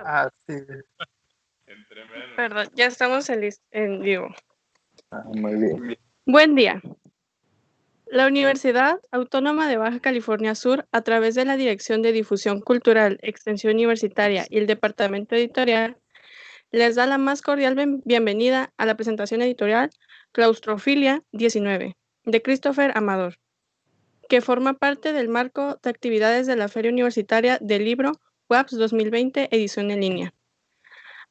Así es. Perdón, ya estamos en vivo. Muy bien. Buen día. La Universidad Autónoma de Baja California Sur, a través de la Dirección de Difusión Cultural, Extensión Universitaria y el Departamento Editorial, les da la más cordial bienvenida a la presentación editorial Claustrofilia 19, de Christopher Amador, que forma parte del marco de actividades de la Feria Universitaria del Libro WAPS 2020, edición en línea.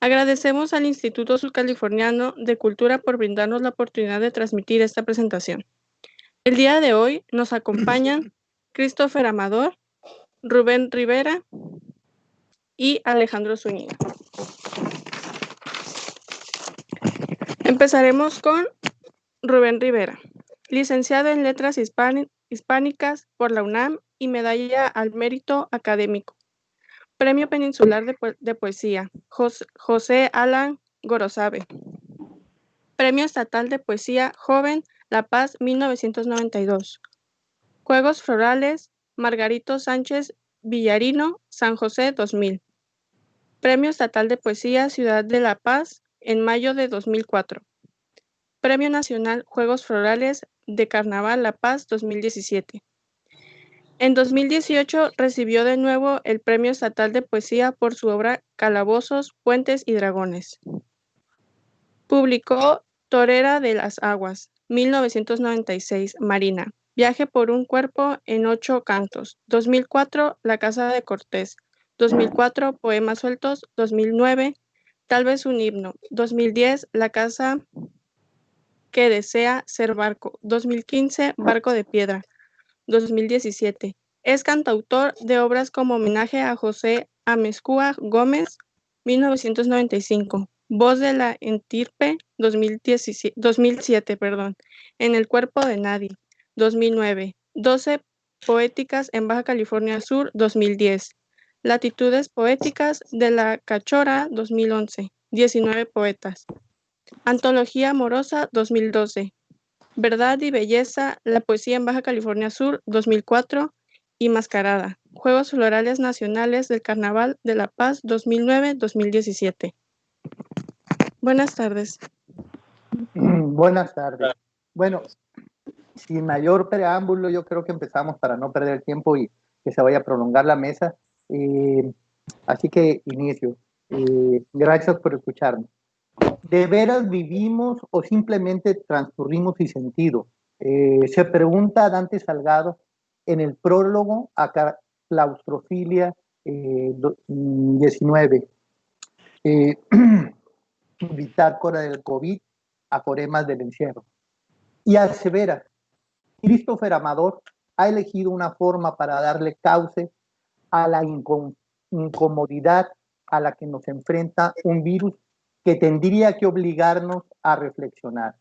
Agradecemos al Instituto Surcaliforniano de Cultura por brindarnos la oportunidad de transmitir esta presentación. El día de hoy nos acompañan Christopher Amador, Rubén Rivera y Alejandro Zúñiga. Empezaremos con Rubén Rivera, licenciado en Letras Hispánicas por la UNAM y medalla al mérito académico. Premio Peninsular de Poesía, José Alan Gorosabe. Premio Estatal de Poesía Joven, La Paz, 1992. Juegos Florales, Margarito Sánchez Villarino, San José, 2000. Premio Estatal de Poesía Ciudad de La Paz, en mayo de 2004. Premio Nacional Juegos Florales de Carnaval La Paz, 2017. En 2018 recibió de nuevo el Premio Estatal de Poesía por su obra Calabozos, Puentes y Dragones. Publicó Torera de las Aguas, 1996, Marina. Viaje por un cuerpo en 8 cantos. 2004, La Casa de Cortés. 2004, Poemas Sueltos. 2009, Tal vez un himno. 2010, La Casa que desea ser barco. 2015, Barco de Piedra. 2017. Es cantautor de obras como Homenaje a José Amezcua Gómez, 1995. Voz de la Entirpe, 2007, En el cuerpo de nadie, 2009. 12 poéticas en Baja California Sur, 2010. Latitudes poéticas de la Cachora, 2011. 19 poetas. Antología amorosa, 2012. Verdad y Belleza, la poesía en Baja California Sur, 2004, y Mascarada, Juegos Florales Nacionales del Carnaval de La Paz, 2009-2017. Buenas tardes. Buenas tardes. Bueno, sin mayor preámbulo, yo creo que empezamos para no perder el tiempo y que se vaya a prolongar la mesa. Así que inicio. Gracias por escucharme. ¿De veras vivimos o simplemente transcurrimos sin sentido? Se pregunta Dante Salgado en el prólogo a Claustrofilia 19. Bitácora del COVID, aforemas del encierro. Y asevera, Christopher Amador ha elegido una forma para darle cauce a la incomodidad a la que nos enfrenta un virus que tendría que obligarnos a reflexionar.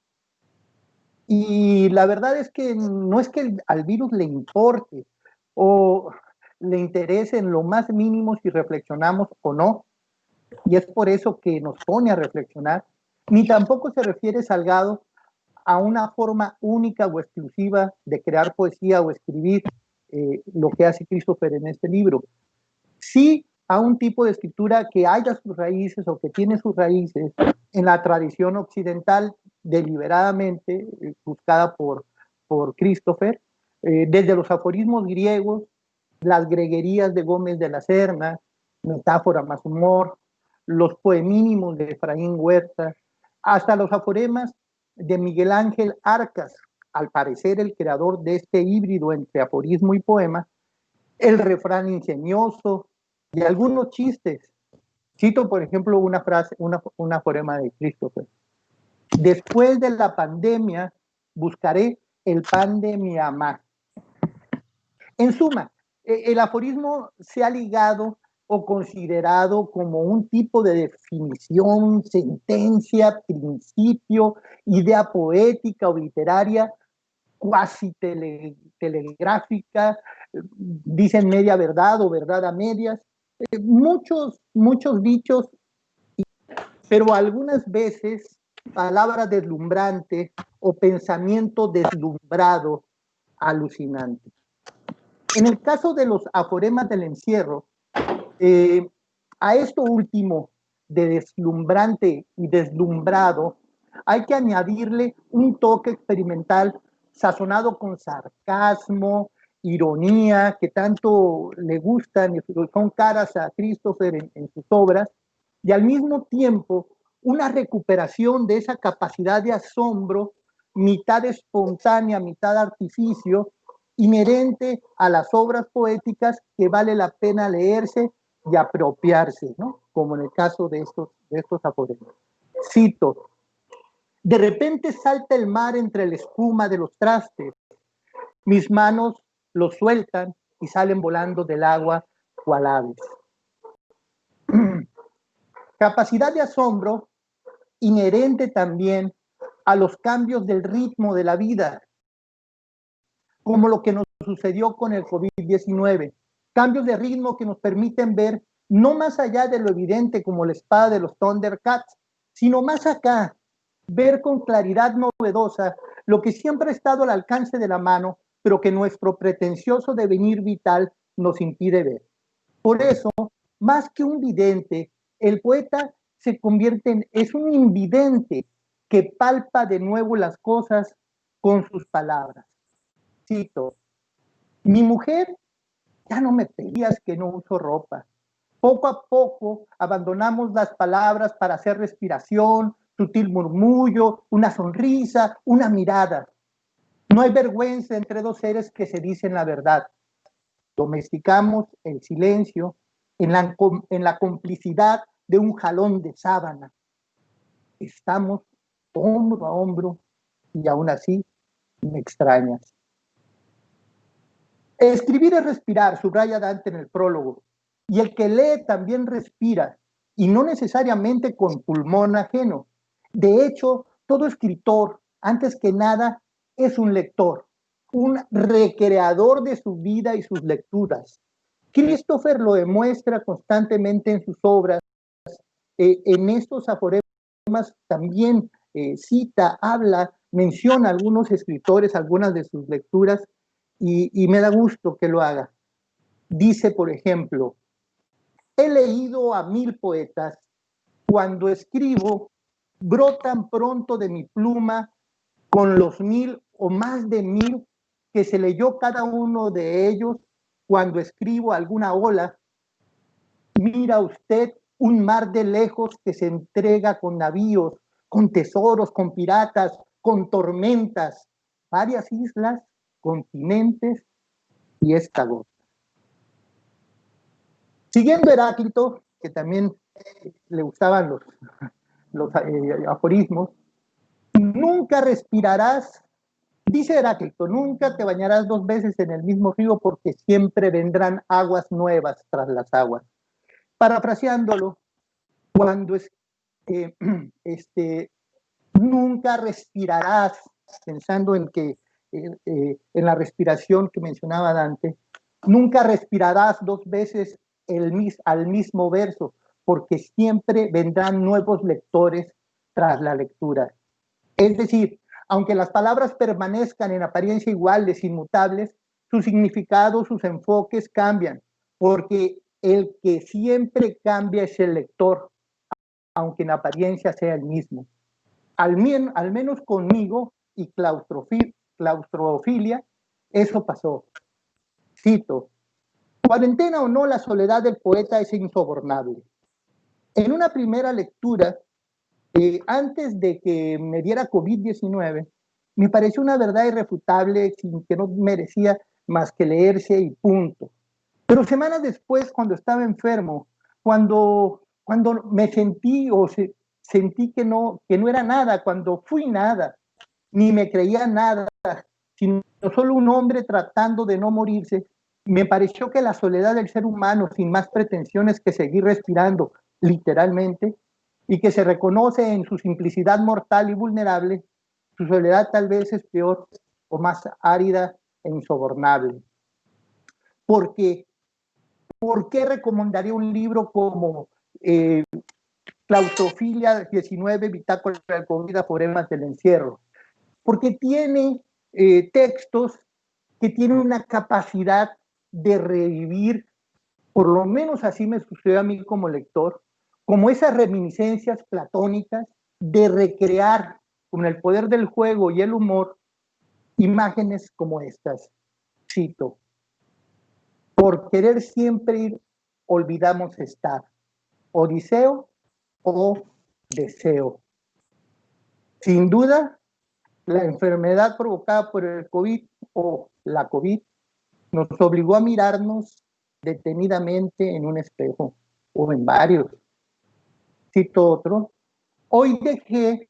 Y la verdad es que no es que al virus le importe o le interese en lo más mínimo si reflexionamos o no, y es por eso que nos pone a reflexionar, ni tampoco se refiere Salgado a una forma única o exclusiva de crear poesía o escribir, lo que hace Christopher en este libro. Sí a un tipo de escritura que haya sus raíces o que tiene sus raíces en la tradición occidental deliberadamente buscada por Christopher, desde los aforismos griegos, las greguerías de Gómez de la Serna, Metáfora más humor, los poemínimos de Efraín Huerta, hasta los aforemas de Miguel Ángel Arcas, al parecer el creador de este híbrido entre aforismo y poema, el refrán ingenioso y algunos chistes. Cito, por ejemplo, una frase, un aforema de Christopher. Después de la pandemia, buscaré el pan de mi mamá. En suma, el aforismo se ha ligado o considerado como un tipo de definición, sentencia, principio, idea poética o literaria, cuasi telegráfica, dicen media verdad o verdad a medias, muchos dichos, pero algunas veces palabra deslumbrante o pensamiento deslumbrado, alucinante. En el caso de los aforemas del encierro, A esto último de deslumbrante y deslumbrado, hay que añadirle un toque experimental sazonado con sarcasmo, ironía, que tanto le gustan y son caras a Christopher en sus obras, y al mismo tiempo una recuperación de esa capacidad de asombro, mitad espontánea, mitad artificio, inherente a las obras poéticas que vale la pena leerse y apropiarse, ¿no? Como en el caso de estos aforismos. Cito: de repente salta el mar entre la espuma de los trastes, mis manos lo sueltan y salen volando del agua cual aves. Capacidad de asombro inherente también a los cambios del ritmo de la vida, como lo que nos sucedió con el COVID-19. Cambios de ritmo que nos permiten ver no más allá de lo evidente como la espada de los Thundercats, sino más acá, ver con claridad novedosa lo que siempre ha estado al alcance de la mano, pero que nuestro pretencioso devenir vital nos impide ver. Por eso, más que un vidente, el poeta se convierte es un invidente que palpa de nuevo las cosas con sus palabras. Cito: mi mujer ya no me pedías que no uso ropa. Poco a poco abandonamos las palabras para hacer respiración, sutil murmullo, una sonrisa, una mirada. No hay vergüenza entre dos seres que se dicen la verdad. Domesticamos el silencio en la complicidad de un jalón de sábana. Estamos hombro a hombro y aún así me extrañas. Escribir es respirar, subraya Dante en el prólogo, y el que lee también respira, y no necesariamente con pulmón ajeno. De hecho, todo escritor, antes que nada, es un lector, un recreador de su vida y sus lecturas. Christopher lo demuestra constantemente en sus obras. En estos aforismos también cita, habla, menciona a algunos escritores, algunas de sus lecturas, y me da gusto que lo haga. Dice, por ejemplo: he leído a 1000 poetas. Cuando escribo, brotan pronto de mi pluma con los 1000 o más de 1000 que se leyó cada uno de ellos cuando escribo alguna ola. Mira usted un mar de lejos que se entrega con navíos, con tesoros, con piratas, con tormentas, varias islas, continentes y esta gota. Siguiendo Heráclito, que también le gustaban los aforismos, nunca respirarás, dice Heráclito, nunca te bañarás 2 veces en el mismo río porque siempre vendrán aguas nuevas tras las aguas. Parafraseándolo, cuando nunca respirarás, pensando en que en la respiración que mencionaba Dante, nunca respirarás 2 veces al mismo verso, porque siempre vendrán nuevos lectores tras la lectura. Es decir, aunque las palabras permanezcan en apariencia iguales, inmutables, su significado, sus enfoques cambian, porque el que siempre cambia es el lector, aunque en apariencia sea el mismo. Al menos conmigo y claustrofilia, eso pasó. Cito: cuarentena o no, la soledad del poeta es insobornable. En una primera lectura, antes de que me diera COVID-19, me pareció una verdad irrefutable sin que no merecía más que leerse y punto. Pero semanas después, cuando estaba enfermo, cuando me sentí sentí que no era nada, cuando fui nada, ni me creía nada, sino solo un hombre tratando de no morirse, me pareció que la soledad del ser humano, sin más pretensiones que seguir respirando, literalmente, y que se reconoce en su simplicidad mortal y vulnerable, su soledad tal vez es peor o más árida e insobornable. Porque, ¿por qué recomendaría un libro como Claustrofilia 19, Bitácora del COVID, Aforismos del Encierro? Porque tiene textos que tienen una capacidad de revivir Por lo menos así me sucedió a mí como lector, como esas reminiscencias platónicas de recrear con el poder del juego y el humor imágenes como estas. Cito: por querer siempre ir, olvidamos estar. Odiseo o deseo. Sin duda, la enfermedad provocada por el COVID o la COVID nos obligó a mirarnos detenidamente en un espejo o en varios. Cito otro: hoy dejé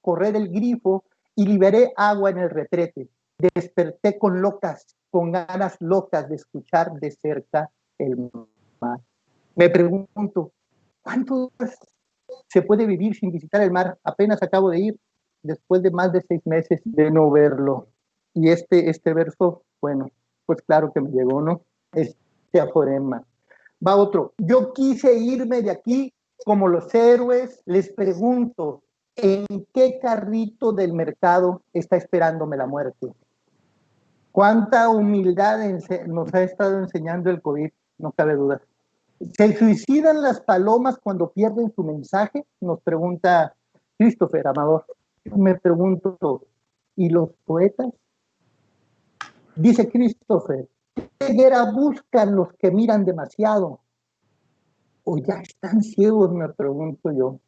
correr el grifo y liberé agua en el retrete. Desperté con ganas locas de escuchar de cerca el mar. Me pregunto, ¿cuánto se puede vivir sin visitar el mar? Apenas acabo de ir, después de más de 6 meses de no verlo. Y este verso, bueno, pues claro que me llegó, ¿no? Este aforema. Va otro: yo quise irme de aquí como los héroes. Les pregunto, ¿en qué carrito del mercado está esperándome la muerte? ¿Cuánta humildad nos ha estado enseñando el COVID? No cabe duda. ¿Se suicidan las palomas cuando pierden su mensaje? Nos pregunta Christopher Amador. Me pregunto, ¿y los poetas? Dice Christopher, ¿qué ceguera buscan los que miran demasiado? ¿O ya están ciegos? Me pregunto yo.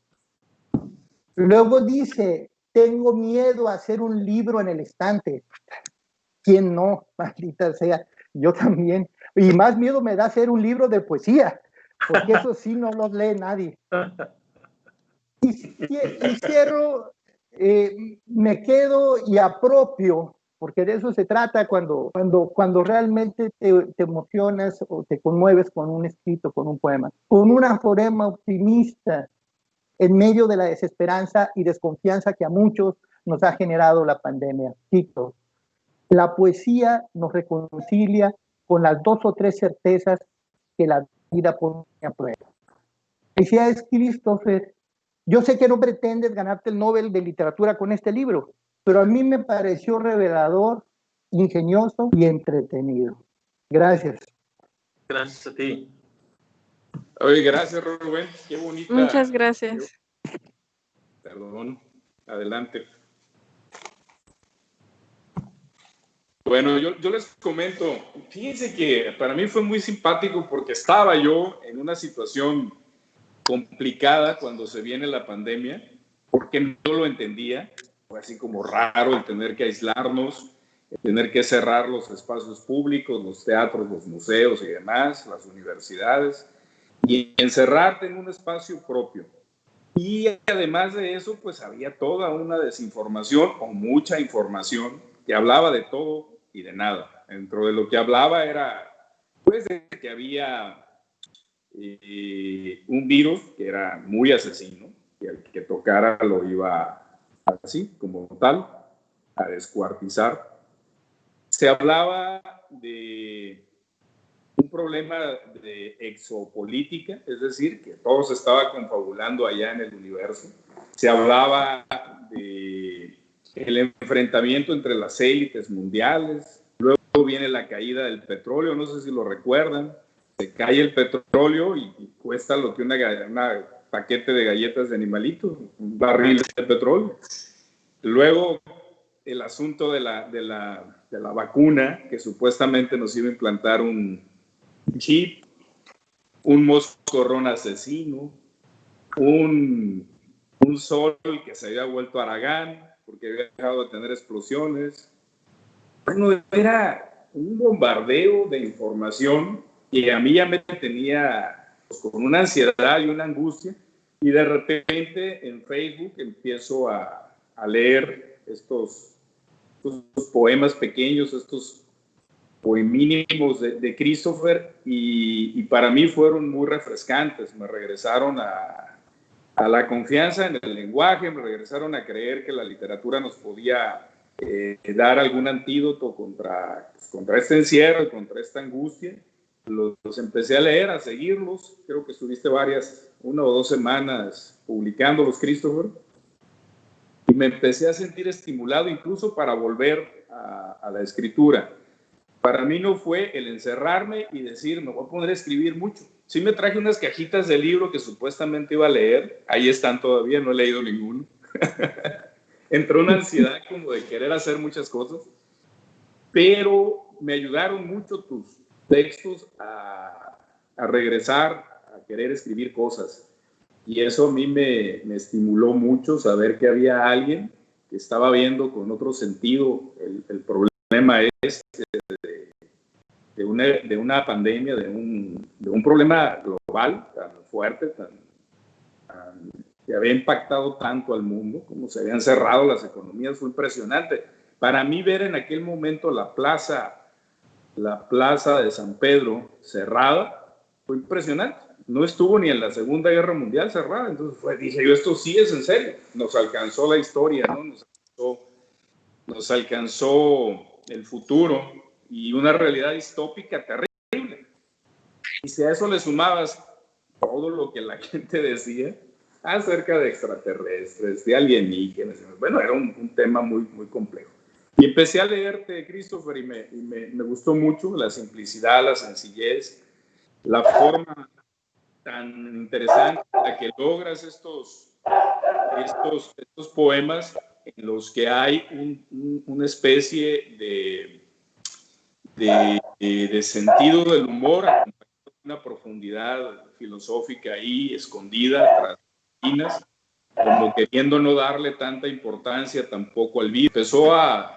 Luego dice, tengo miedo a hacer un libro en el estante. ¿Quién no? Maldita sea, yo también. Y más miedo me da hacer un libro de poesía, porque eso sí no lo lee nadie. Y cierro, me quedo y apropio, porque de eso se trata cuando realmente te emocionas o te conmueves con un escrito, con un poema, con un aforema optimista en medio de la desesperanza y desconfianza que a muchos nos ha generado la pandemia. Cito: la poesía nos reconcilia con las 2 o 3 certezas que la vida pone a prueba. Decía Christopher, yo sé que no pretendes ganarte el Nobel de Literatura con este libro, pero a mí me pareció revelador, ingenioso y entretenido. Gracias. Gracias a ti. Oye, gracias, Rubén. Qué bonita. Muchas gracias. Perdón. Adelante. Bueno, yo les comento, fíjense que para mí fue muy simpático porque estaba yo en una situación complicada cuando se viene la pandemia, porque no lo entendía. Fue así como raro el tener que aislarnos, el tener que cerrar los espacios públicos, los teatros, los museos y demás, las universidades, y encerrarte en un espacio propio. Y además de eso, pues había toda una desinformación o mucha información que hablaba de todo y de nada. Dentro de lo que hablaba era, pues, de que había un virus que era muy asesino, que al que tocara lo iba así, como tal, a descuartizar. Se hablaba de un problema de exopolítica, es decir, que todo se estaba confabulando allá en el universo. Se hablaba de el enfrentamiento entre las élites mundiales. Luego viene la caída del petróleo, no sé si lo recuerdan. Se cae el petróleo y cuesta lo que una paquete de galletas de animalito, un barril de petróleo. Luego el asunto de la vacuna, que supuestamente nos iba a implantar un chip, un moscorrón asesino, un sol que se había vuelto Aragán porque había dejado de tener explosiones. Bueno, era un bombardeo de información que a mí ya me tenía pues, con una ansiedad y una angustia, y de repente en Facebook empiezo a leer estos poemas pequeños, estos poemínimos de Christopher, y para mí fueron muy refrescantes. Me regresaron a la confianza en el lenguaje, me regresaron a creer que la literatura nos podía dar algún antídoto contra este encierro y contra esta angustia. Los empecé a leer, a seguirlos. Creo que estuviste 1 o 2 semanas publicándolos, Christopher, y me empecé a sentir estimulado incluso para volver a la escritura. Para mí no fue el encerrarme y decir, me voy a poner a escribir mucho. Sí me traje unas cajitas de libro que supuestamente iba a leer. Ahí están todavía, no he leído ninguno. Entró una ansiedad como de querer hacer muchas cosas. Pero me ayudaron mucho tus textos a regresar, a querer escribir cosas. Y eso a mí me estimuló mucho, saber que había alguien que estaba viendo con otro sentido el problema de una pandemia, de un problema global tan fuerte, que había impactado tanto al mundo, como se habían cerrado las economías, fue impresionante. Para mí ver en aquel momento la plaza de San Pedro cerrada fue impresionante. No estuvo ni en la Segunda Guerra Mundial cerrada, entonces dije yo, esto sí es en serio. Nos alcanzó la historia, ¿no? Nos alcanzó el futuro y una realidad distópica terrible. Y si a eso le sumabas todo lo que la gente decía acerca de extraterrestres, de alienígenas, bueno, era un tema muy, muy complejo. Y empecé a leerte, Christopher, y me gustó mucho la simplicidad, la sencillez, la forma tan interesante en la que logras estos poemas en los que hay una especie de sentido del humor, una profundidad filosófica ahí escondida tras esquinas, como queriendo no darle tanta importancia tampoco al virus. Empezó a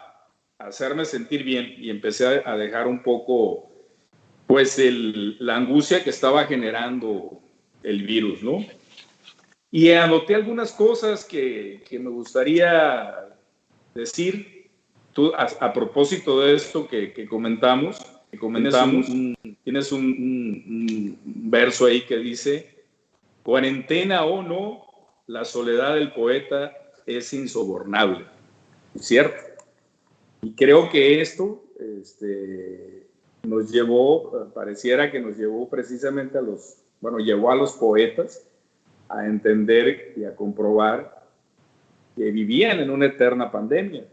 hacerme sentir bien y empecé a dejar un poco pues la angustia que estaba generando el virus, ¿no? Y anoté algunas cosas que me gustaría decir. Tú, a propósito de esto que comentamos, tienes un verso ahí que dice: cuarentena o no, la soledad del poeta es insobornable. ¿Cierto? Y creo que esto nos llevó, pareciera que nos llevó precisamente llevó a los poetas a entender y a comprobar que vivían en una eterna pandemia.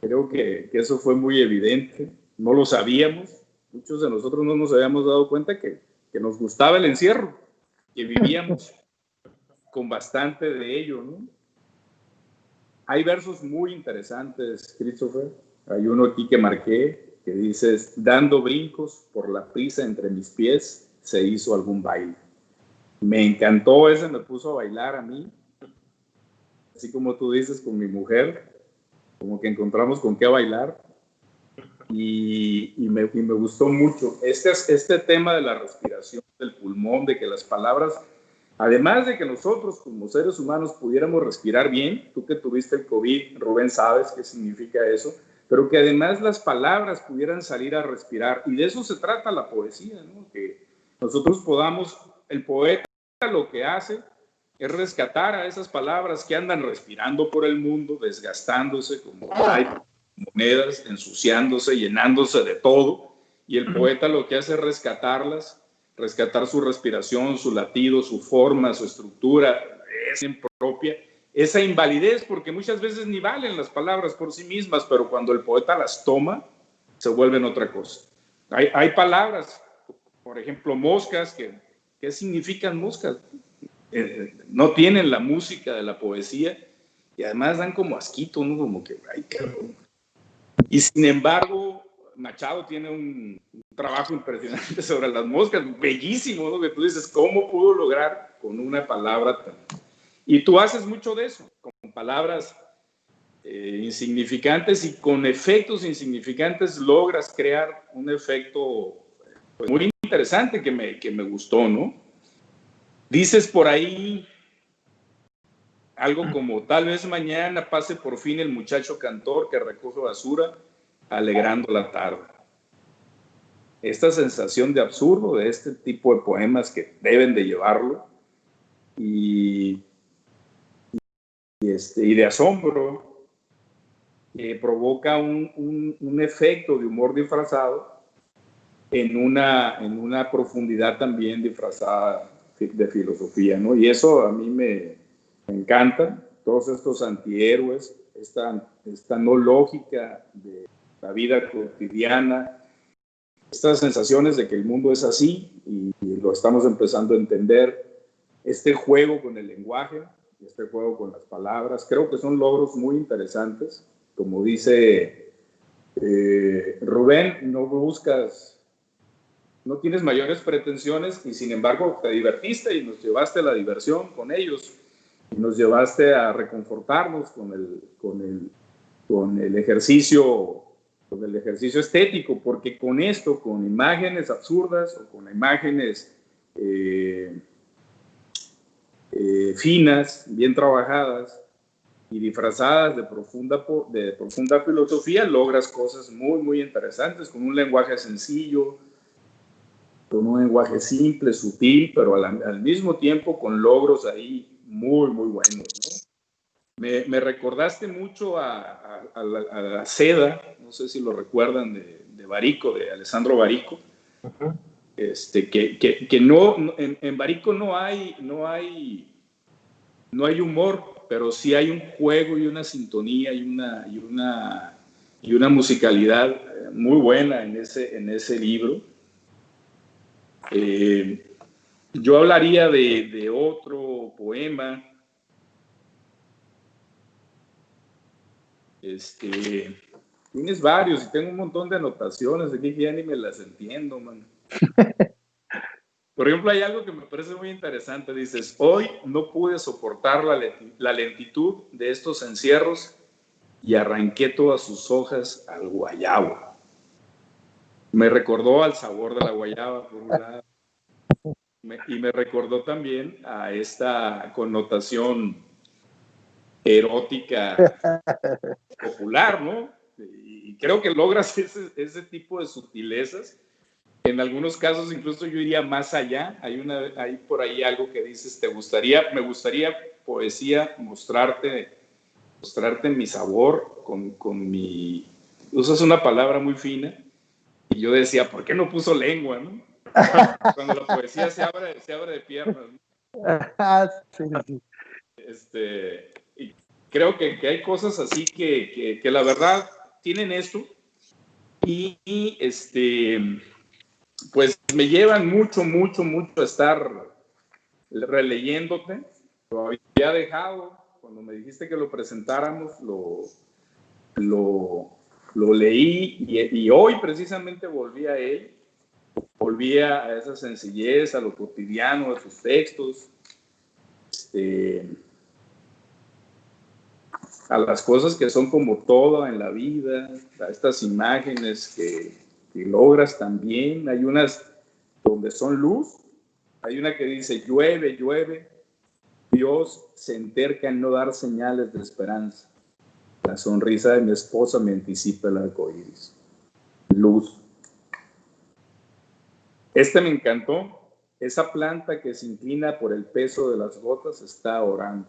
Creo que eso fue muy evidente, no lo sabíamos, muchos de nosotros no nos habíamos dado cuenta que nos gustaba el encierro, que vivíamos con bastante de ello, ¿no? Hay versos muy interesantes, Christopher. Hay uno aquí que marqué, que dice: dando brincos por la prisa entre mis pies, se hizo algún baile. Me encantó ese, me puso a bailar a mí, así como tú dices, con mi mujer, como que encontramos con qué bailar, y me gustó mucho. Este tema de la respiración del pulmón, de que las palabras, además de que nosotros como seres humanos pudiéramos respirar bien, tú que tuviste el COVID, Rubén, sabes qué significa eso, pero que además las palabras pudieran salir a respirar, y de eso se trata la poesía, ¿no? Que nosotros podamos, el poeta lo que hace es rescatar a esas palabras que andan respirando por el mundo, desgastándose como hay monedas, ensuciándose, llenándose de todo, y el poeta lo que hace es rescatarlas, rescatar su respiración, su latido, su forma, su estructura, esa propia, esa invalidez, porque muchas veces ni valen las palabras por sí mismas, pero cuando el poeta las toma, se vuelven otra cosa. Hay palabras, por ejemplo, moscas, ¿qué significan moscas? No tienen la música de la poesía y además dan como asquito, ¿no? Como que, ay, cabrón. Y sin embargo, Machado tiene un trabajo impresionante sobre las moscas, bellísimo, ¿no? Que tú dices, ¿cómo pudo lograr con una palabra tan... Y tú haces mucho de eso, con palabras insignificantes, y con efectos insignificantes logras crear un efecto pues, muy interesante que me gustó, ¿no? Dices por ahí algo como: tal vez mañana pase por fin el muchacho cantor que recoge basura alegrando la tarde. Esta sensación de absurdo de este tipo de poemas que deben de llevarlo, y de asombro, que provoca un efecto de humor disfrazado en una profundidad también disfrazada de filosofía, ¿no? Y eso a mí me encanta, todos estos antihéroes, esta no lógica de la vida cotidiana, estas sensaciones de que el mundo es así y lo estamos empezando a entender. Este juego con el lenguaje, este juego con las palabras, creo que son logros muy interesantes. Como dice Rubén, no tienes mayores pretensiones y sin embargo te divertiste y nos llevaste a la diversión con ellos y nos llevaste a reconfortarnos con el ejercicio estético, porque con esto, con imágenes absurdas o con imágenes finas, bien trabajadas y disfrazadas de profunda filosofía, logras cosas muy, muy interesantes con un lenguaje sencillo, con un lenguaje simple, sutil, pero al mismo tiempo con logros ahí muy, muy buenos, ¿no? Me recordaste mucho a la Seda, no sé si lo recuerdan, de Barico, de Alessandro Barico. Uh-huh. Que en Barico no hay humor, pero sí hay un juego y una sintonía y una musicalidad muy buena en ese libro. Yo hablaría de otro poema. Tienes varios y tengo un montón de anotaciones aquí que ya ni me las entiendo, man. Por ejemplo, hay algo que me parece muy interesante. Dices, hoy no pude soportar la lentitud de estos encierros y arranqué todas sus hojas al guayabo. Me recordó al sabor de la guayaba, por un lado. Y me recordó también a esta connotación erótica popular, ¿no? Y creo que logras ese tipo de sutilezas. En algunos casos incluso yo iría más allá. Hay por ahí algo que dices, me gustaría poesía, mostrarte mi sabor con mi... Usas una palabra muy fina y yo decía, ¿por qué no puso lengua, no? Cuando la poesía se abre de piernas, ¿no? Sí. Y creo que hay cosas así que la verdad tienen esto y pues me llevan mucho a estar releyéndote. Lo había dejado, cuando me dijiste que lo presentáramos, lo leí y hoy precisamente volví a él, volví a esa sencillez, a lo cotidiano de sus textos, a las cosas que son como todo en la vida, a estas imágenes que logras también. Hay unas donde son luz, hay una que dice llueve, llueve, Dios se enterca en no dar señales de esperanza. La sonrisa de mi esposa me anticipa el arco iris. Luz. Me encantó. Esa planta que se inclina por el peso de las gotas está orando.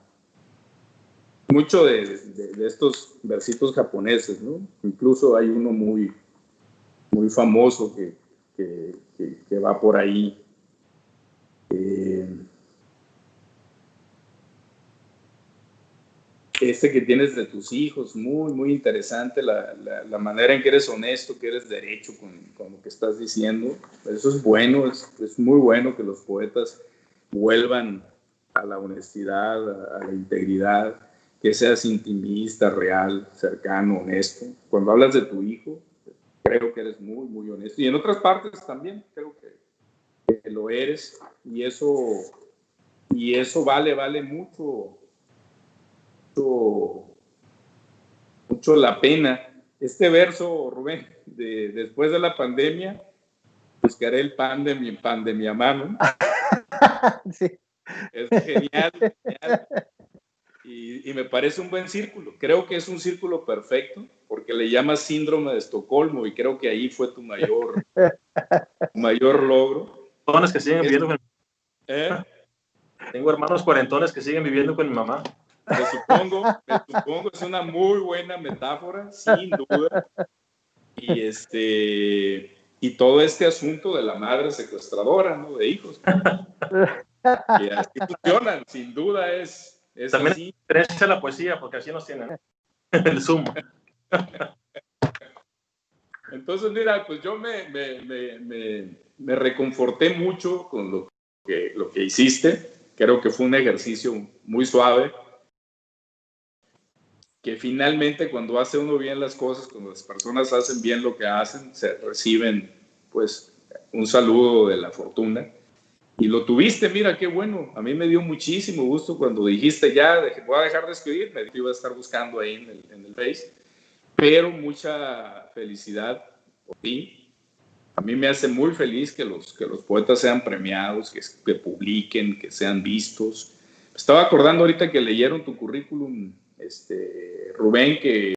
Mucho de estos versitos japoneses, ¿no? Incluso hay uno muy, muy famoso que va por ahí. Que tienes de tus hijos, muy, muy interesante, la manera en que eres honesto, que eres derecho con lo que estás diciendo. Eso es bueno, es muy bueno que los poetas vuelvan a la honestidad, a la integridad, que seas intimista, real, cercano, honesto. Cuando hablas de tu hijo, creo que eres muy, muy honesto. Y en otras partes también creo que lo eres. Y eso vale mucho la pena. Este verso, Rubén, después de la pandemia, buscaré el pan de mi mamá, ¿no? Sí. Es genial. Y me parece un buen círculo. Creo que es un círculo perfecto, porque le llamas síndrome de Estocolmo, y creo que ahí fue tu mayor logro. Personas que siguen viviendo con... Tengo hermanos cuarentones que siguen viviendo con mi mamá. Me supongo, es una muy buena metáfora, sin duda. Y todo este asunto de la madre secuestradora, ¿no? De hijos. Que así funcionan, sin duda es también así. Interesa la poesía, porque así nos tienen el Zoom. Entonces, mira, pues yo me reconforté mucho con lo que hiciste. Creo que fue un ejercicio muy suave, que finalmente cuando hace uno bien las cosas, cuando las personas hacen bien lo que hacen, se reciben pues un saludo de la fortuna. Y lo tuviste, mira, qué bueno. A mí me dio muchísimo gusto cuando dijiste ya, voy a dejar de escribir, me iba a estar buscando ahí en el Face, pero mucha felicidad por ti. A mí me hace muy feliz que los poetas sean premiados, que publiquen, que sean vistos. Estaba acordando ahorita que leyeron tu currículum, Rubén, que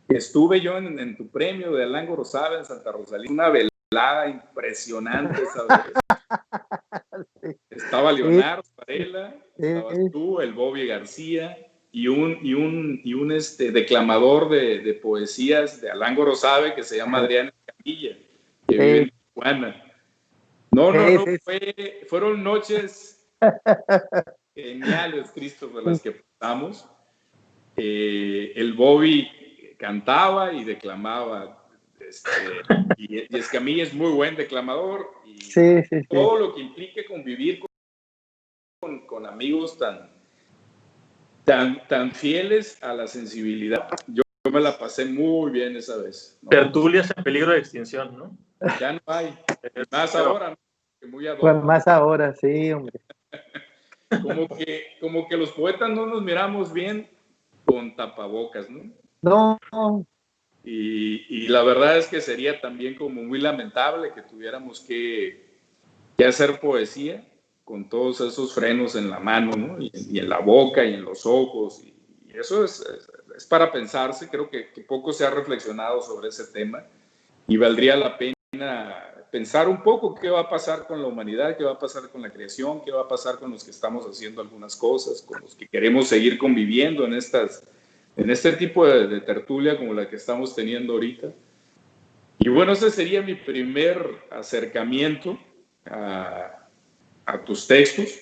estuve yo en tu premio de Alan Gorozábal en Santa Rosalía, una velada impresionante esa vez. Sí. Estaba Leonardo Varela, estabas tú, el Bobby García y un declamador de poesías de Alan Gorozábal que se llama Adrián Escamilla, que vive en Tijuana. No, fueron noches geniales, Christopher, las que pasamos. El Bobby cantaba y declamaba, y Escamilla es muy buen declamador, y todo lo que implique convivir con amigos tan fieles a la sensibilidad. Yo me la pasé muy bien esa vez, ¿no? Tertulias en peligro de extinción, ¿no? Ya no hay, más ahora, ¿no? Que muy ad hoc. Pues más ahora, sí, hombre. Como que los poetas no nos miramos bien con tapabocas, ¿no? No. Y la verdad es que sería también como muy lamentable que tuviéramos que hacer poesía con todos esos frenos en la mano, ¿no? Y en la boca y en los ojos. Y eso es para pensarse. Creo que poco se ha reflexionado sobre ese tema y valdría la pena pensar un poco qué va a pasar con la humanidad, qué va a pasar con la creación, qué va a pasar con los que estamos haciendo algunas cosas, con los que queremos seguir conviviendo en este tipo de tertulia como la que estamos teniendo ahorita. Y bueno, ese sería mi primer acercamiento a tus textos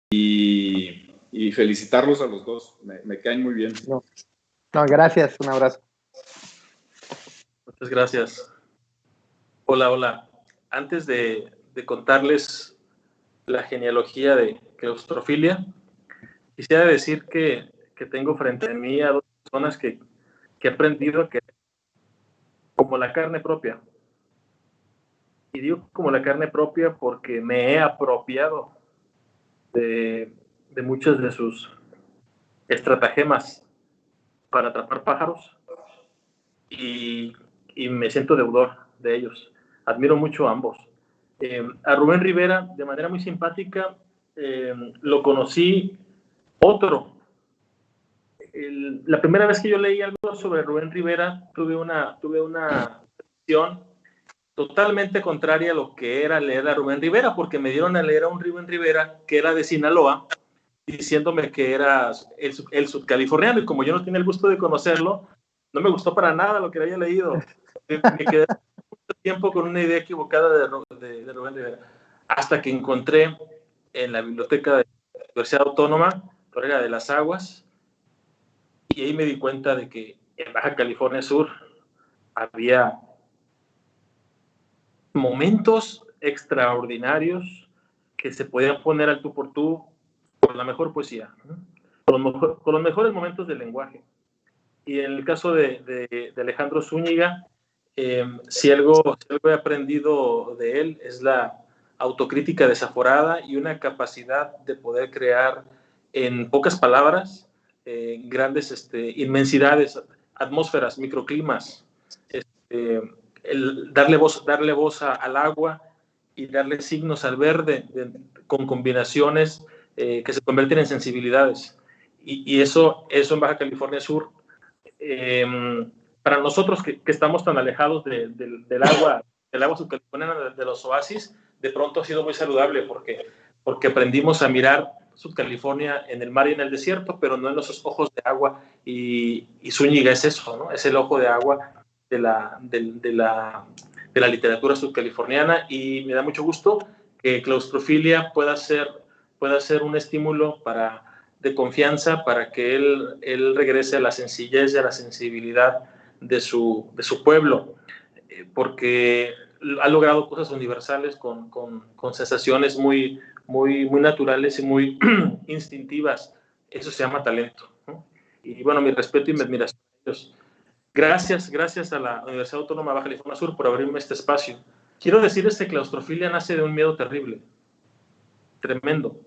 y felicitarlos a los dos. Me caen muy bien. No, gracias. Un abrazo. Muchas gracias. Hola. Antes de contarles la genealogía de Claustrofilia, quisiera decir que tengo frente a mí a dos personas que he aprendido que como la carne propia. Y digo como la carne propia porque me he apropiado de muchas de sus estratagemas para atrapar pájaros y me siento deudor de ellos. Admiro mucho a ambos. A Rubén Rivera, de manera muy simpática, lo conocí la primera vez que yo leí algo sobre Rubén Rivera, tuve una visión totalmente contraria a lo que era leer a Rubén Rivera, porque me dieron a leer a un Rubén Rivera que era de Sinaloa, diciéndome que era el sudcaliforniano, y como yo no tenía el gusto de conocerlo, no me gustó para nada lo que había leído. Me quedé mucho tiempo con una idea equivocada de Rubén Rivera, hasta que encontré en la biblioteca de la Universidad Autónoma, Torrega de las Aguas, y ahí me di cuenta de que en Baja California Sur había momentos extraordinarios que se podían poner al tú por tú por la mejor poesía, ¿no? con los mejores momentos del lenguaje. Y en el caso de Alejandro Zúñiga, si algo he aprendido de él es la autocrítica desaforada y una capacidad de poder crear en pocas palabras grandes inmensidades, atmósferas, microclimas, darle voz al agua y darle signos al verde con combinaciones que se convierten en sensibilidades. Y eso en Baja California Sur, para nosotros que estamos tan alejados del agua subcaliforniana, de los oasis, de pronto ha sido muy saludable porque aprendimos a mirar Subcalifornia en el mar y en el desierto, pero no en los ojos de agua, y Zúñiga es eso, ¿no? Es el ojo de agua de la literatura subcaliforniana, y me da mucho gusto que Claustrofilia pueda ser un estímulo para de confianza para que él regrese a la sencillez y a la sensibilidad de su pueblo, porque ha logrado cosas universales con sensaciones muy, muy, muy naturales y muy instintivas. Eso se llama talento, ¿no? Y bueno, mi respeto y mi admiración a ellos. Gracias a la Universidad Autónoma de Baja California Sur por abrirme este espacio. Quiero decirles que claustrofilia nace de un miedo terrible, tremendo.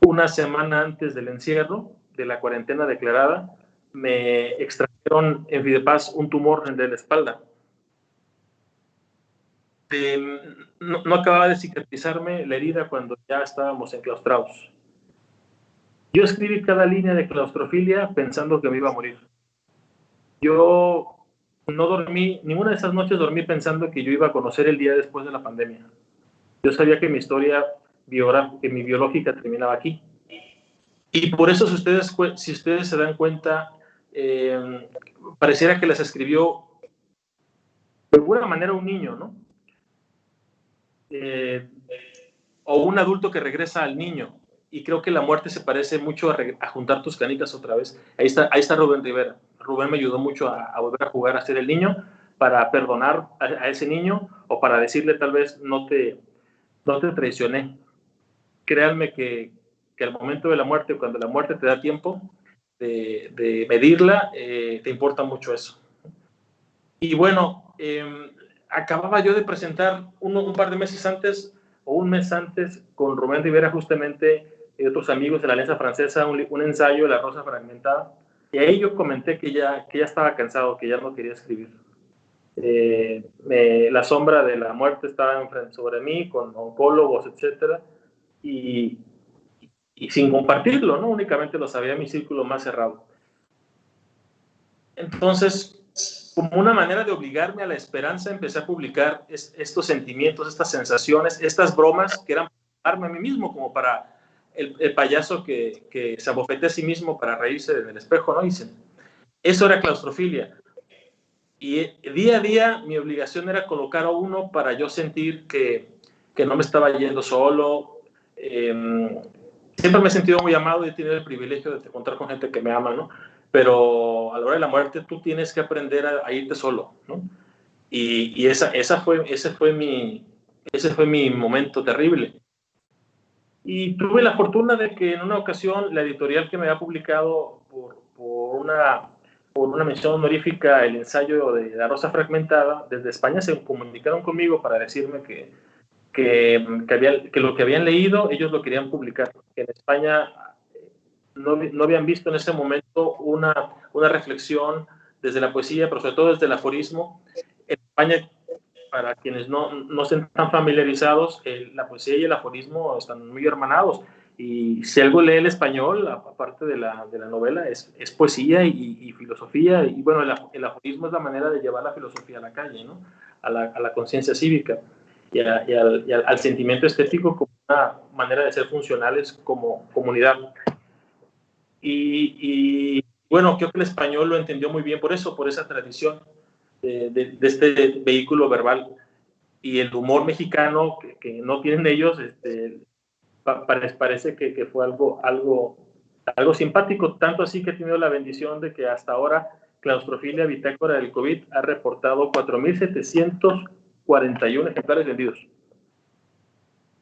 Una semana antes del encierro, de la cuarentena declarada, me extrajeron en Videpaz un tumor de la espalda. No acababa de cicatrizarme la herida cuando ya estábamos enclaustrados. Yo escribí cada línea de claustrofilia pensando que me iba a morir. Yo no dormí, ninguna de esas noches dormí pensando que yo iba a conocer el día después de la pandemia. Yo sabía que mi historia que mi biológica terminaba aquí. Y por eso, si ustedes se dan cuenta, pareciera que las escribió de alguna manera un niño, ¿no? O un adulto que regresa al niño. Y creo que la muerte se parece mucho a juntar tus canicas otra vez. Ahí está Rubén Rivera. Rubén me ayudó mucho a volver a jugar, a ser el niño, para perdonar a ese niño o para decirle tal vez no te traicioné. Créanme que al momento de la muerte, cuando la muerte te da tiempo de medirla, te importa mucho eso. Y bueno, acababa yo de presentar un par de meses antes, o un mes antes, con Rubén Rivera justamente y otros amigos de la Alianza Francesa, un ensayo de La Rosa Fragmentada, y ahí yo comenté que ya estaba cansado, que ya no quería escribir. La sombra de la muerte estaba sobre mí, con oncólogos, etcétera, y sin compartirlo, ¿no? Únicamente lo sabía mi círculo más cerrado. Entonces, como una manera de obligarme a la esperanza, empecé a publicar estos sentimientos, estas sensaciones, estas bromas que eran para darme a mí mismo, como para el payaso que se abofetea a sí mismo para reírse en el espejo, ¿no? Dicen, eso era claustrofilia. Y día a día mi obligación era colocar a uno para yo sentir que no me estaba yendo solo. Siempre me he sentido muy amado y he tenido el privilegio de contar con gente que me ama, ¿no? Pero a la hora de la muerte tú tienes que aprender a irte solo, ¿no? Y ese fue mi momento terrible. Y tuve la fortuna de que en una ocasión la editorial que me había publicado por una mención honorífica el ensayo de La Rosa Fragmentada, desde España se comunicaron conmigo para decirme que lo que habían leído ellos lo querían publicar. Que en España no habían visto en ese momento una reflexión desde la poesía, pero sobre todo desde el aforismo. En España, para quienes no estén tan familiarizados, la poesía y el aforismo están muy hermanados. Y si algo lee el español, aparte de la novela, es poesía y filosofía. Y bueno, el aforismo es la manera de llevar la filosofía a la calle, ¿no? A la conciencia cívica y al sentimiento estético como una manera de ser funcionales como comunidad. Y bueno, creo que el español lo entendió muy bien por esa tradición de este vehículo verbal. Y el humor mexicano que no tienen ellos, parece que fue algo simpático, tanto así que he tenido la bendición de que hasta ahora Claustrofilia Bitácora del COVID ha reportado 4,741 ejemplares vendidos.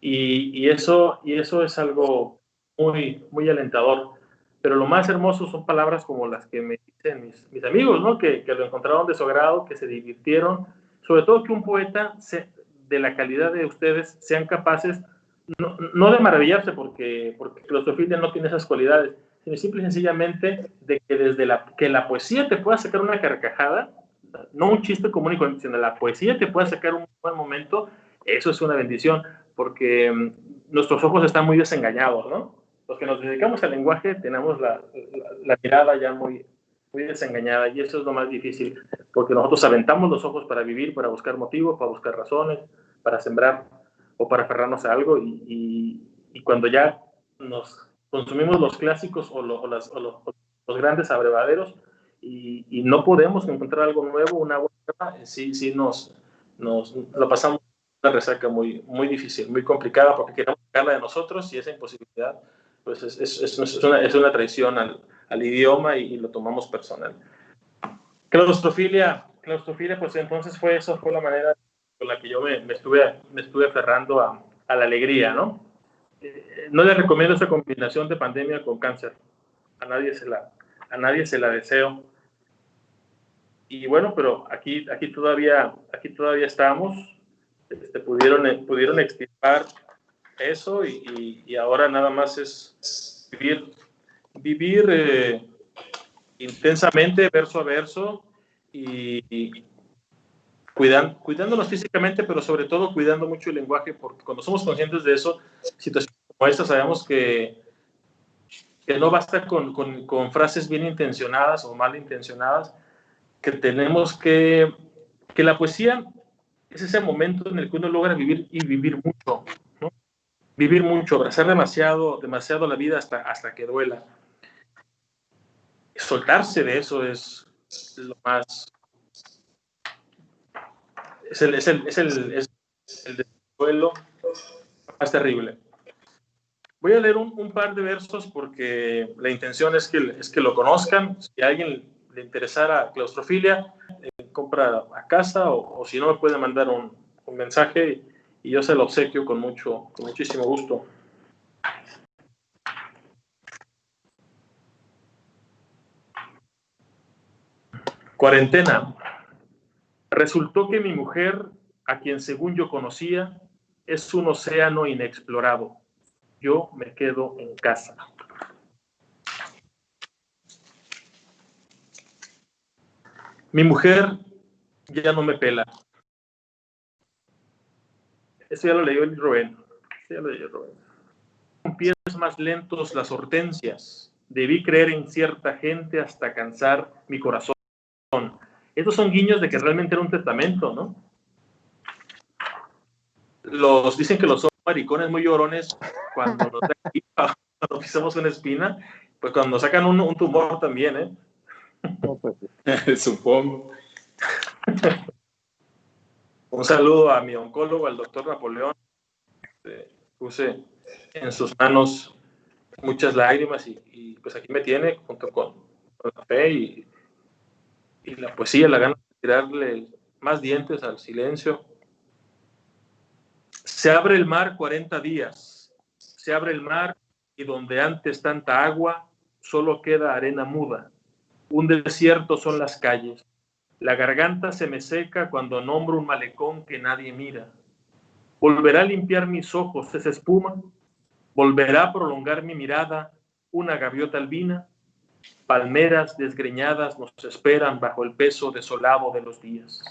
Y eso es algo muy, muy alentador. Pero lo más hermoso son palabras como las que me dicen mis amigos, ¿no? Que lo encontraron de su agrado, que se divirtieron. Sobre todo que un poeta de la calidad de ustedes sean capaces, no de maravillarse porque Claustrofilia no tiene esas cualidades, sino simple y sencillamente de que desde que la poesía te pueda sacar una carcajada, no un chiste común y corriente, sino la poesía te pueda sacar un buen momento, eso es una bendición, porque nuestros ojos están muy desengañados, ¿no? Los que nos dedicamos al lenguaje tenemos la mirada ya muy, muy desengañada, y eso es lo más difícil, porque nosotros aventamos los ojos para vivir, para buscar motivos, para buscar razones, para sembrar o para aferrarnos a algo, y cuando ya nos consumimos los clásicos o los grandes abrevaderos y no podemos encontrar algo nuevo, una buena, sí nos lo pasamos una resaca muy, muy difícil, muy complicada, porque queremos sacarla de nosotros, y esa imposibilidad pues es una traición al idioma, y lo tomamos personal. Claustrofilia, pues entonces fue la manera con la que yo me estuve aferrando a la alegría, ¿no? No les recomiendo esta combinación de pandemia con cáncer. A nadie se la deseo. Y bueno, pero aquí todavía estamos. Pudieron extirpar eso, y ahora nada más es vivir intensamente, verso a verso, y cuidándonos físicamente, pero sobre todo cuidando mucho el lenguaje, porque cuando somos conscientes de eso, situaciones como esta, sabemos que no basta con frases bien intencionadas o mal intencionadas, que tenemos que la poesía es ese momento en el que uno logra vivir, y vivir mucho, ¿no? Vivir mucho, abrazar demasiado la vida hasta que duela. Soltarse de eso es lo más... Es el desconsuelo más terrible. Voy a leer un par de versos porque la intención es que lo conozcan. Si a alguien le interesara claustrofilia, compra a casa, o si no, me puede mandar un mensaje, y yo se lo obsequio con muchísimo gusto. Cuarentena. Resultó que mi mujer, a quien según yo conocía, es un océano inexplorado. Yo me quedo en casa. Mi mujer ya no me pela. Eso ya lo leyó Rubén. Con pies más lentos las hortensias. Debí creer en cierta gente hasta cansar mi corazón. Estos son guiños de que realmente era un testamento, ¿no? Dicen que los son maricones muy llorones cuando cuando pisamos una espina, pues cuando sacan un tumor también, ¿eh? No, pues, supongo. Un saludo a mi oncólogo, al doctor Napoleón. Puse en sus manos muchas lágrimas, y pues aquí me tiene junto con la fe y la poesía, la gana de tirarle más dientes al silencio. Se abre el mar 40 días, se abre el mar, y donde antes tanta agua, solo queda arena muda. Un desierto son las calles. La garganta se me seca cuando nombro un malecón que nadie mira. ¿Volverá a limpiar mis ojos esa espuma? ¿Volverá a prolongar mi mirada una gaviota albina? Palmeras desgreñadas nos esperan bajo el peso desolado de los días.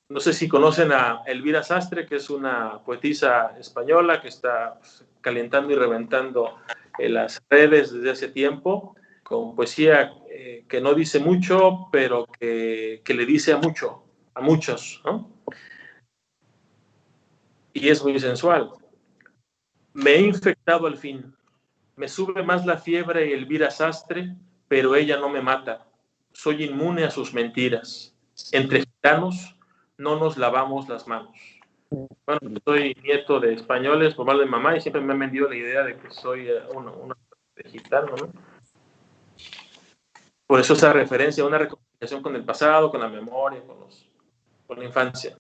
No sé si conocen a Elvira Sastre, que es una poetisa española que está calentando y reventando las redes desde hace tiempo, con poesía que no dice mucho, pero que le dice a muchos, ¿no? Y es muy sensual. Me he infectado al fin. Me sube más la fiebre Elvira Sastre, pero ella no me mata. Soy inmune a sus mentiras. Entre gitanos no nos lavamos las manos. Bueno, soy nieto de españoles por parte de mamá, y siempre me han vendido la idea de que soy una gitano, ¿no? Por eso esa referencia, una reconciliación con el pasado, con la memoria, con la infancia.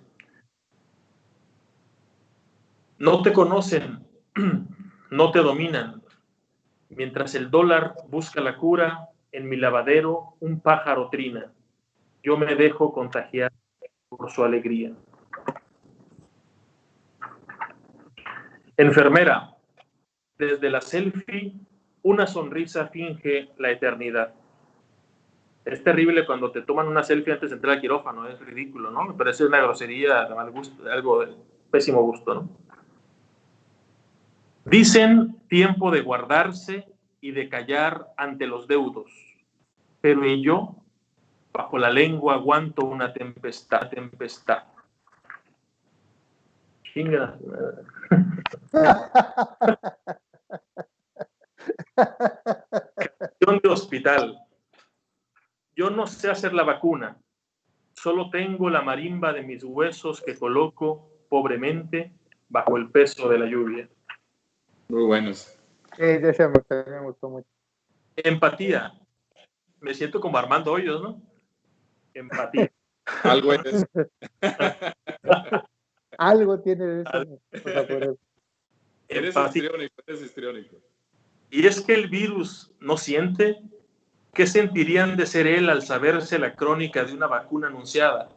No te conocen, no te dominan. Mientras el dólar busca la cura, en mi lavadero un pájaro trina. Yo me dejo contagiar por su alegría. Enfermera, desde la selfie, una sonrisa finge la eternidad. Es terrible cuando te toman una selfie antes de entrar al quirófano, es ridículo, ¿no? Me parece una grosería de mal gusto, algo de pésimo gusto, ¿no? Dicen tiempo de guardarse y de callar ante los deudos, pero ¿y yo? Bajo la lengua aguanto una tempestad. Chinga. Canción de hospital. Yo no sé hacer la vacuna. solo tengo la marimba de mis huesos que coloco pobremente bajo el peso de la lluvia. Muy buenos. Ese me gustó mucho. Empatía. Me siento como Armando Hoyos, ¿no? Empatía. Algo es. Algo tiene eso. O sea, por eso. Eres histriónico. Y es que el virus no siente. ¿Qué sentirían de ser él al saberse la crónica de una vacuna anunciada?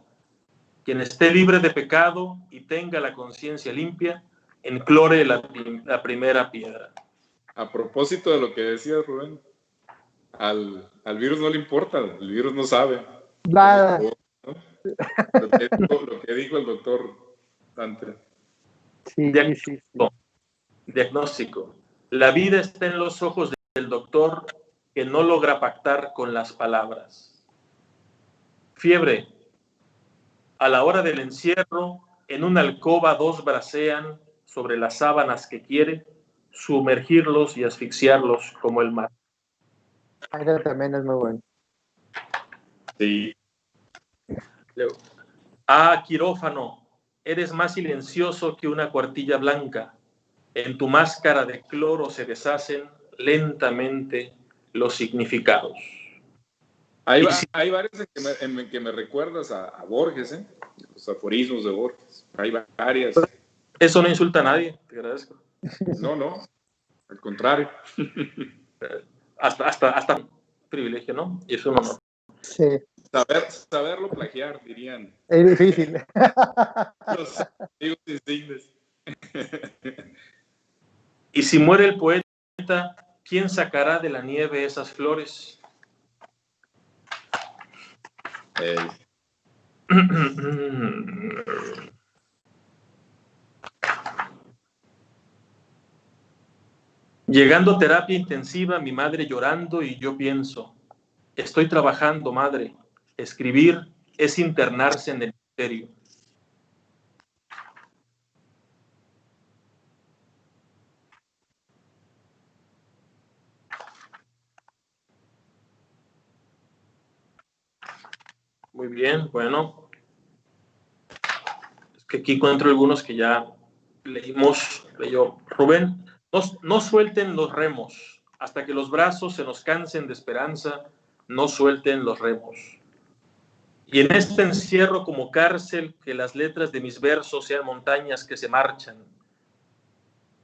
Quien esté libre de pecado y tenga la conciencia limpia, enclore la primera piedra. A propósito de lo que decía Rubén, al virus no le importa, el virus no sabe. Nada. ¿No? Lo que dijo el doctor Dante. Sí. Diagnóstico. La vida está en los ojos del doctor que no logra pactar con las palabras. Fiebre. A la hora del encierro, en una alcoba 2 bracean sobre las sábanas que quiere sumergirlos y asfixiarlos como el mar. Eso también es muy bueno. Sí. Luego, quirófano, eres más silencioso que una cuartilla blanca. En tu máscara de cloro se deshacen lentamente los significados. Hay varios en que me recuerdas a Borges, los aforismos de Borges. Hay varias. Eso no insulta a nadie, te agradezco. No, al contrario. Hasta un privilegio, ¿no? Y es un honor. Sí. Saberlo plagiar, dirían. Es difícil. Los amigos insignes. Y si muere el poeta, ¿quién sacará de la nieve esas flores? Llegando a terapia intensiva, mi madre llorando y yo pienso, estoy trabajando, madre. Escribir es internarse en el misterio. Muy bien, bueno. Es que aquí encuentro algunos que ya leyó Rubén. No suelten los remos. Hasta que los brazos se nos cansen de esperanza, no suelten los remos. Y en este encierro como cárcel, que las letras de mis versos sean montañas que se marchan.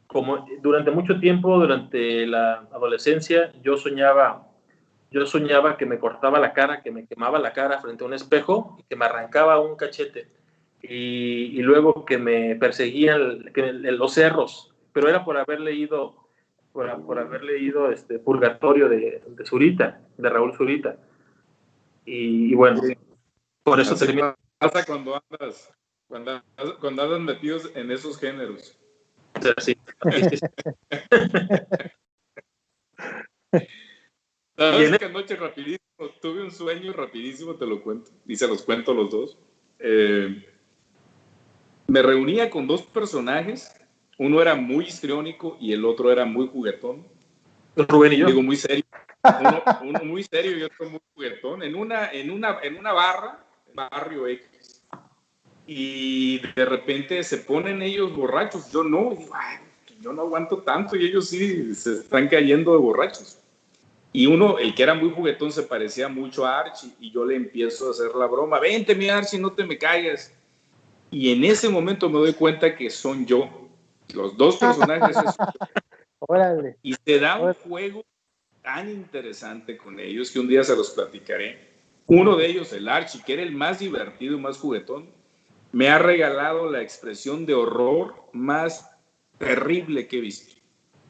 Como durante mucho tiempo, durante la adolescencia, yo soñaba que me cortaba la cara, que me quemaba la cara frente a un espejo y que me arrancaba un cachete. Y luego que me perseguían los cerros, pero era por haber leído Purgatorio de Zurita, de Raúl Zurita. Y bueno, por eso termina. Pasa cuando andas metidos en esos géneros. Sí. ¿Sabes que anoche rapidísimo tuve un sueño rapidísimo, te lo cuento, y se los cuento a los dos? Me reunía con dos personajes, uno era muy histriónico y el otro era muy juguetón. Rubén y yo. Digo, muy serio. Uno muy serio y otro muy juguetón. En una barra, barrio X. Y de repente se ponen ellos borrachos. Yo no, yo no aguanto tanto y ellos sí se están cayendo de borrachos. Y uno, el que era muy juguetón, se parecía mucho a Archie y yo le empiezo a hacer la broma. Vente, mi Archie, no te me caigas. Y en ese momento me doy cuenta que son yo. Los dos personajes son yo. Órale. Y se da un juego tan interesante con ellos que un día se los platicaré. Uno de ellos, el Archie, que era el más divertido y más juguetón, me ha regalado la expresión de horror más terrible que he visto.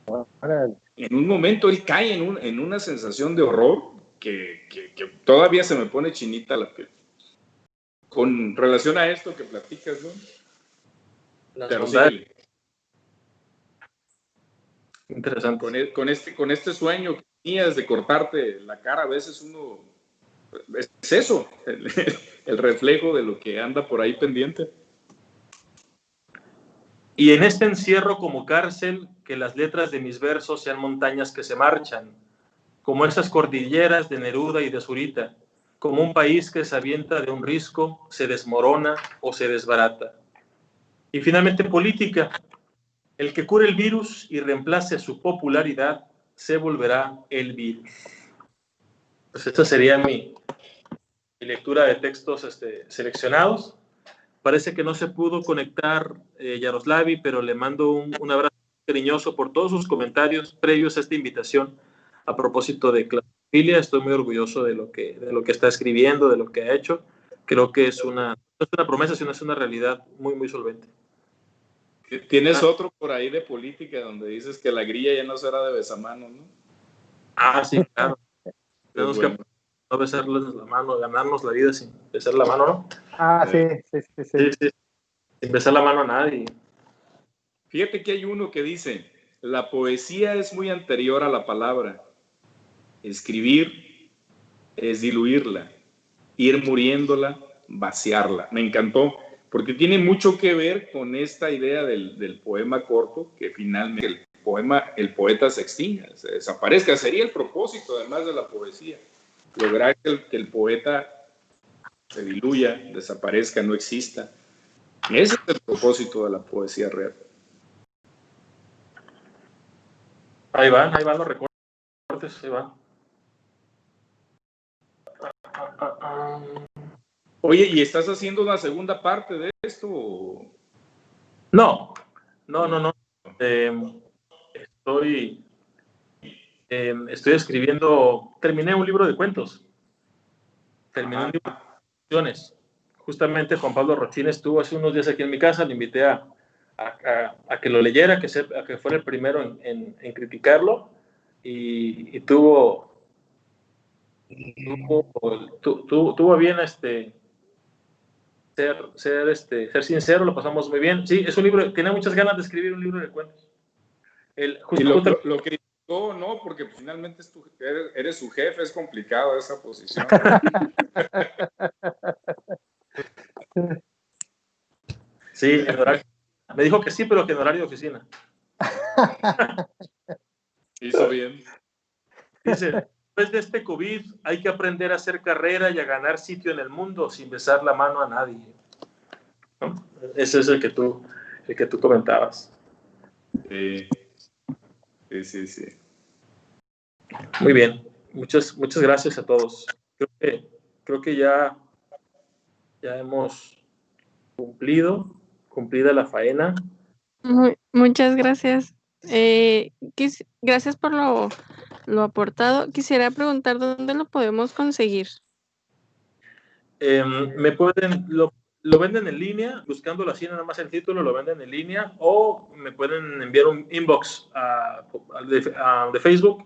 Órale. En un momento él cae en una sensación de horror que todavía se me pone chinita la piel. Con relación a esto que platicas, ¿no? Terrible. Interesante. Con este sueño que tenías de cortarte la cara, a veces uno... Es eso, el reflejo de lo que anda por ahí pendiente. Y en este encierro como cárcel, que las letras de mis versos sean montañas que se marchan, como esas cordilleras de Neruda y de Zurita, como un país que se avienta de un risco, se desmorona o se desbarata. Y finalmente política. El que cure el virus y reemplace su popularidad se volverá el virus. Pues esta sería mi lectura de textos seleccionados. Parece que no se pudo conectar Yaroslavi, pero le mando un abrazo cariñoso por todos sus comentarios previos a esta invitación a propósito de Claustrofilia. Estoy muy orgulloso de lo que está escribiendo, de lo que ha hecho. Creo que no es una promesa, sino es una realidad muy, muy solvente. Tienes otro por ahí de política donde dices que la grilla ya no será de besamanos, ¿no? Ah, sí, claro. Tenemos que no besarles la mano, ganarnos la vida sin besar la mano, ¿no? Ah, sí. Sin besar la mano a nadie. Fíjate que hay uno que dice, la poesía es muy anterior a la palabra. Escribir es diluirla, ir muriéndola, vaciarla. Me encantó, porque tiene mucho que ver con esta idea del poema corto, que finalmente el poeta se extinga, se desaparezca. Sería el propósito, además de la poesía, lograr que el poeta se diluya, desaparezca, no exista. Ese es el propósito de la poesía real. Ahí van los recortes, ahí van. Oye, ¿y estás haciendo una segunda parte de esto? No. Estoy escribiendo, terminé un libro de cuentos. Terminé un libro de canciones. Justamente Juan Pablo Rochín estuvo hace unos días aquí en mi casa, le invité a que lo leyera, a que fuera el primero en criticarlo, y tuvo bien ser sincero, lo pasamos muy bien. Sí, es un libro, tenía muchas ganas de escribir un libro de cuentos. Y lo criticó, ¿no? Porque finalmente eres su jefe, es complicado esa posición. Sí, me dijo que sí, pero que en horario de oficina. Hizo bien. Dice, después de este COVID hay que aprender a hacer carrera y a ganar sitio en el mundo sin besar la mano a nadie, ¿no? Ese es el que tú comentabas. Sí. Muy bien, muchas gracias a todos. Creo que ya hemos cumplida la faena. Muchas gracias. Gracias por lo aportado. Quisiera preguntar dónde lo podemos conseguir. Lo venden en línea, buscándolo así nada más el título, lo venden en línea, o me pueden enviar un inbox de Facebook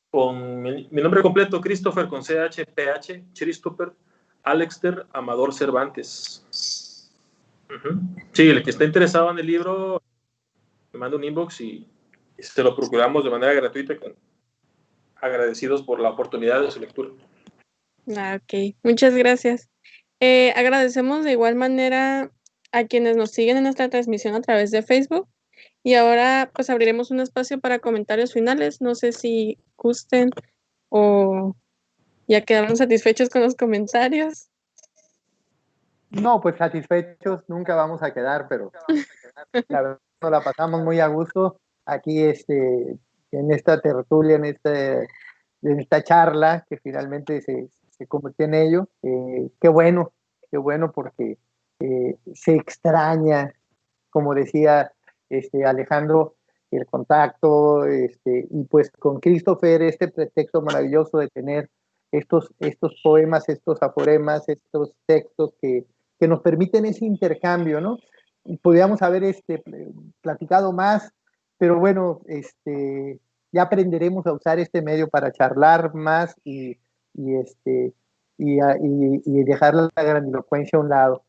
con mi nombre completo, Christopher con CHPH, Christopher Alexter Amador Cervantes. Sí, el que está interesado en el libro me manda un inbox y se lo procuramos de manera gratuita, agradecidos por la oportunidad de su lectura. Ok, muchas gracias. Agradecemos de igual manera a quienes nos siguen en nuestra transmisión a través de Facebook, y ahora pues abriremos un espacio para comentarios finales. No sé si gusten o ya quedaron satisfechos con los comentarios. No, pues satisfechos nunca vamos a quedar, pero la verdad nos la pasamos muy a gusto aquí en esta tertulia, en esta charla que finalmente se convirtió en ello. Qué bueno porque se extraña, como decía Alejandro, el contacto, y pues con Christopher este pretexto maravilloso de tener estos poemas, estos aforemas, estos textos que nos permiten ese intercambio, ¿no? Podríamos haber platicado más, pero bueno, ya aprenderemos a usar este medio para charlar más y dejar la grandilocuencia a un lado.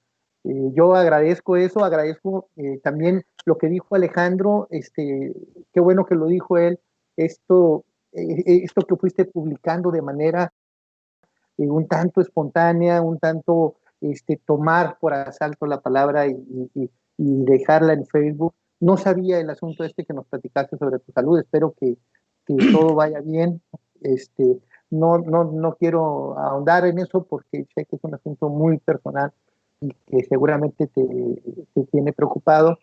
Yo agradezco eso, agradezco también lo que dijo Alejandro, qué bueno que lo dijo él, esto que fuiste publicando de manera un tanto espontánea, un tanto tomar por asalto la palabra y dejarla en Facebook. No sabía el asunto que nos platicaste sobre tu salud, espero que todo vaya bien. no quiero ahondar en eso porque sé que es un asunto muy personal y que seguramente te tiene preocupado.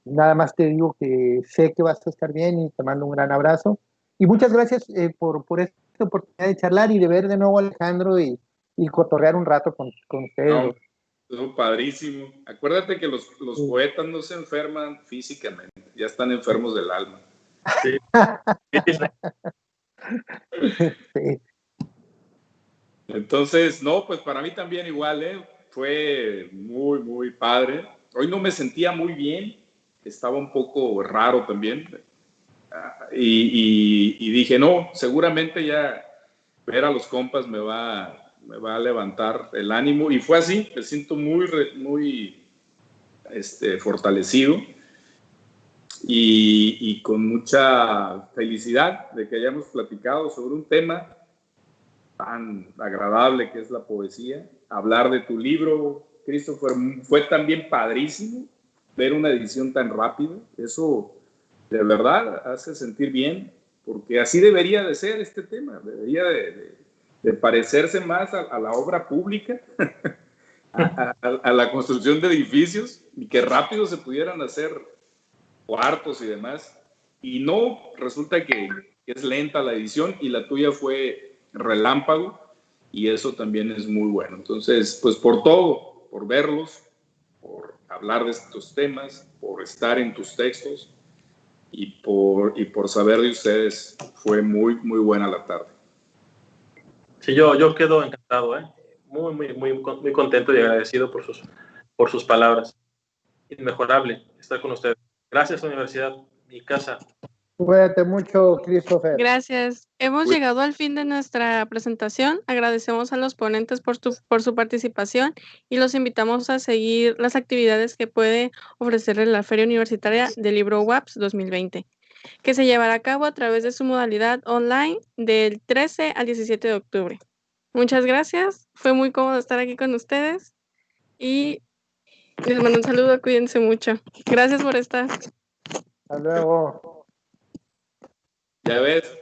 Nada más te digo que sé que vas a estar bien y te mando un gran abrazo. Y muchas gracias por esta oportunidad de charlar y de ver de nuevo a Alejandro y cotorrear un rato con ustedes. No, padrísimo. Acuérdate que los poetas no se enferman físicamente, ya están enfermos del alma. Sí. Sí. Entonces, no, pues para mí también igual, fue muy, muy padre. Hoy no me sentía muy bien, estaba un poco raro también. Y dije, no, seguramente ya ver a los compas me va a levantar el ánimo. Y fue así, me siento muy fortalecido y con mucha felicidad de que hayamos platicado sobre un tema tan agradable que es la poesía. Hablar de tu libro, Christopher, fue también padrísimo ver una edición tan rápida. Eso de verdad hace sentir bien, porque así debería de ser este tema, debería de parecerse más a la obra pública, a la construcción de edificios, y que rápido se pudieran hacer cuartos y demás. Y no, resulta que es lenta la edición y la tuya fue relámpago, y eso también es muy bueno. Entonces, pues por todo, por verlos, por hablar de estos temas, por estar en tus textos y por saber de ustedes, fue muy, muy buena la tarde. Sí, yo quedo encantado, muy contento y agradecido por sus palabras. Inmejorable estar con ustedes. Gracias, Universidad, mi casa. Cuídate mucho, Christopher. Gracias. Hemos llegado al fin de nuestra presentación. Agradecemos a los ponentes por su participación y los invitamos a seguir las actividades que puede ofrecerles la Feria Universitaria del Libro UAPS 2020, que se llevará a cabo a través de su modalidad online del 13 al 17 de octubre. Muchas gracias. Fue muy cómodo estar aquí con ustedes y les mando un saludo. Cuídense mucho. Gracias por estar. Hasta luego. Ya ves,